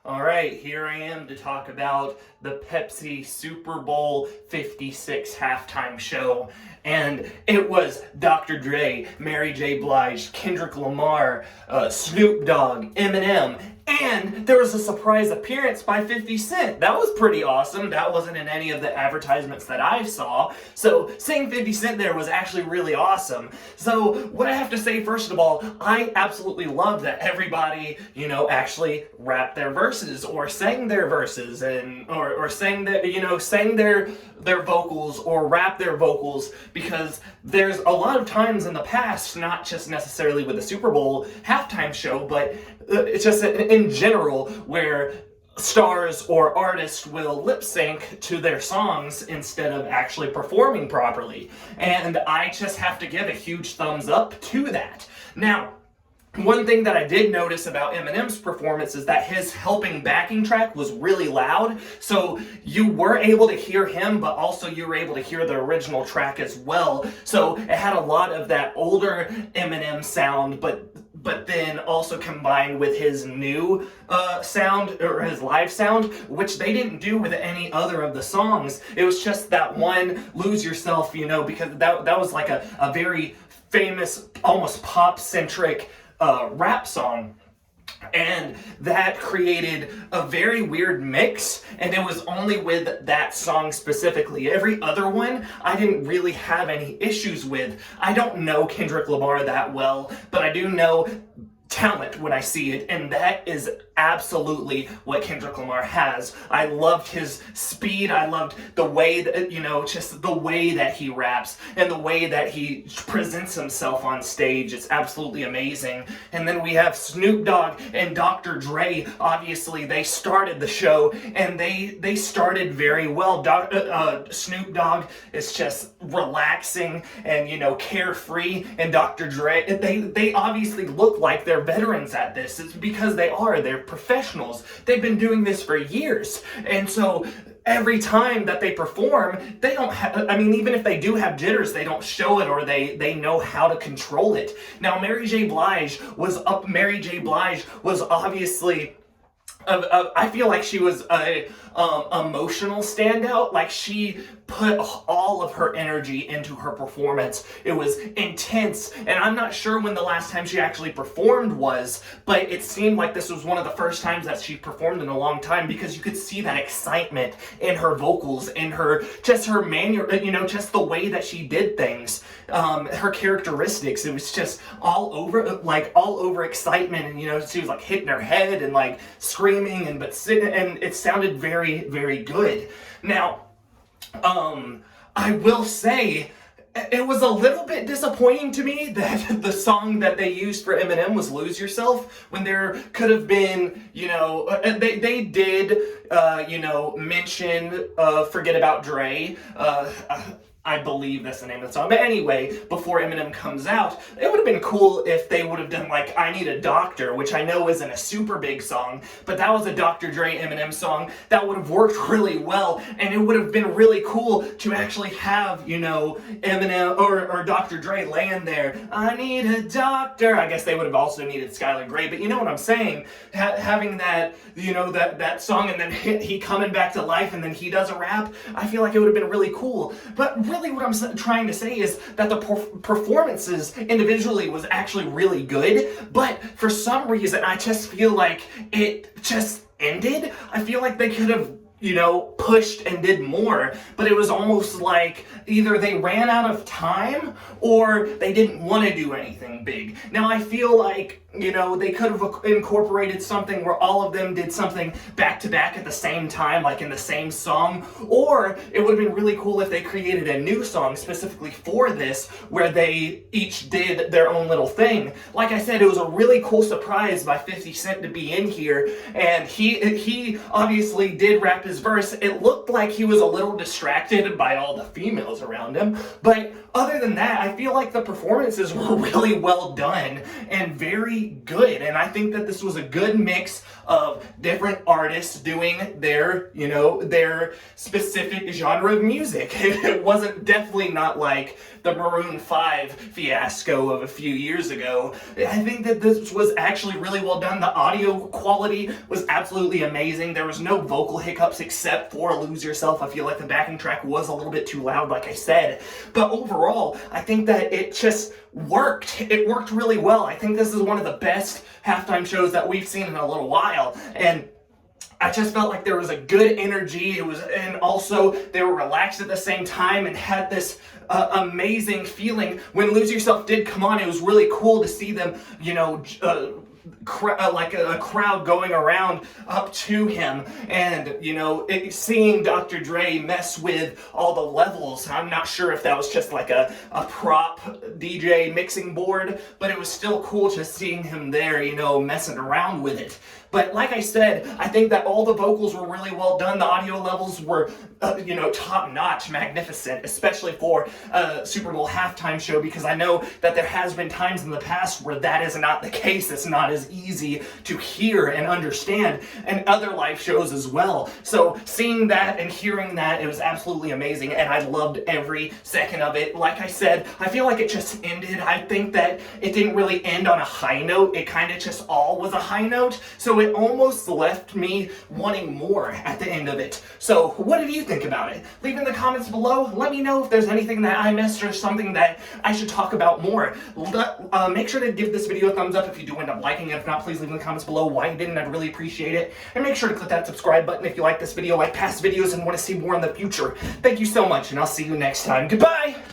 All right, here I am to talk about the Pepsi Super Bowl 56 halftime show. And it was Dr. Dre, Mary J. Blige, Kendrick Lamar, Snoop Dogg, Eminem, and there was a surprise appearance by 50 Cent. That was pretty awesome. That wasn't in any of the advertisements that I saw. So seeing 50 Cent there was actually really awesome. So what I have to say, first of all, I absolutely love that everybody, actually rapped their verses or sang their verses and or sang that, sang their vocals or rap their vocals, because there's a lot of times in the past, not just necessarily with the Super Bowl halftime show, but it's just in general, where stars or artists will lip sync to their songs instead of actually performing properly. And I just have to give a huge thumbs up to that. Now, one thing that I did notice about Eminem's performance is that his helping backing track was really loud, so you were able to hear him, but also you were able to hear the original track as well. So it had a lot of that older Eminem sound, but then also combined with his new sound, or his live sound, which they didn't do with any other of the songs. It was just that one, Lose Yourself, because that was like a very famous, almost pop-centric rap song. And that created a very weird mix, and it was only with that song specifically. Every other one, I didn't really have any issues with. I don't know Kendrick Lamar that well, but I do know talent when I see it, and that is absolutely what Kendrick Lamar has. I loved his speed. I loved the way that, just the way that he raps and the way that he presents himself on stage. It's absolutely amazing. And then we have Snoop Dogg and Dr. Dre. Obviously, they started the show, and they started very well. Snoop Dogg is just relaxing and, carefree, and Dr. Dre, they obviously look like they're veterans at this. It's because they're professionals. They've been doing this for years. And so every time that they perform, they don't have, even if they do have jitters, they don't show it, or they know how to control it. Now, Mary J. Blige was obviously, I feel like she was a emotional standout. Like, she put all of her energy into her performance. It was intense, and I'm not sure when the last time she actually performed was, but it seemed like this was one of the first times that she performed in a long time, because you could see that excitement in her vocals, in her manual, just the way that she did things, her characteristics. It was just all over excitement, and she was like hitting her head and like screaming, and it sounded very, very good. Now, I will say, it was a little bit disappointing to me that the song that they used for Eminem was Lose Yourself, when there could have been, they did, mention Forget About Dre. I believe that's the name of the song. But anyway, before Eminem comes out, it would have been cool if they would have done like I Need a Doctor, which I know isn't a super big song, but that was a Dr. Dre Eminem song that would have worked really well, and it would have been really cool to actually have, Eminem or Dr. Dre laying there, I need a doctor. I guess they would have also needed Skylar Grey, but you know what I'm saying? Having that, that song, and then he coming back to life, and then he does a rap, I feel like it would have been really cool. But really what I'm trying to say is that the performances individually was actually really good, but for some reason I just feel like it just ended. I feel like they could have, pushed and did more, but it was almost like either they ran out of time or they didn't want to do anything big. Now, I feel like, they could have incorporated something where all of them did something back to back at the same time, like in the same song, or it would have been really cool if they created a new song specifically for this, where they each did their own little thing. Like I said, it was a really cool surprise by 50 Cent to be in here, and he obviously did rap his verse. It looked like he was a little distracted by all the females around him, but other than that, I feel like the performances were really well done and very good, and I think that this was a good mix of different artists doing their, their specific genre of music. It wasn't definitely not like the Maroon 5 fiasco of a few years ago. I think that this was actually really well done. The audio quality was absolutely amazing. There was no vocal hiccups except for Lose Yourself. I feel like the backing track was a little bit too loud, like I said. But overall, I think that it just worked. It worked really well. I think this is one of the best halftime shows that we've seen in a little while. And I just felt like there was a good energy. And also they were relaxed at the same time and had this amazing feeling. When Lose Yourself did come on, it was really cool to see them, like a crowd going around up to him, and seeing Dr. Dre mess with all the levels. I'm not sure if that was just like a prop DJ mixing board, but it was still cool just seeing him there, messing around with it. But like I said, I think that all the vocals were really well done. The audio levels were, top-notch, magnificent, especially for a Super Bowl halftime show, because I know that there has been times in the past where that is not the case. It's not as easy to hear and understand, and other live shows as well. So seeing that and hearing that, it was absolutely amazing, and I loved every second of it. Like I said, I feel like it just ended. I think that it didn't really end on a high note. It kind of just all was a high note. So it almost left me wanting more at the end of it. So what did you think about it? Leave in the comments below. Let me know if there's anything that I missed or something that I should talk about more. Make sure to give this video a thumbs up if you do end up liking it. If not, please leave in the comments below why you didn't. I'd really appreciate it. And make sure to click that subscribe button if you like this video, like past videos, and want to see more in the future. Thank you so much, and I'll see you next time. Goodbye!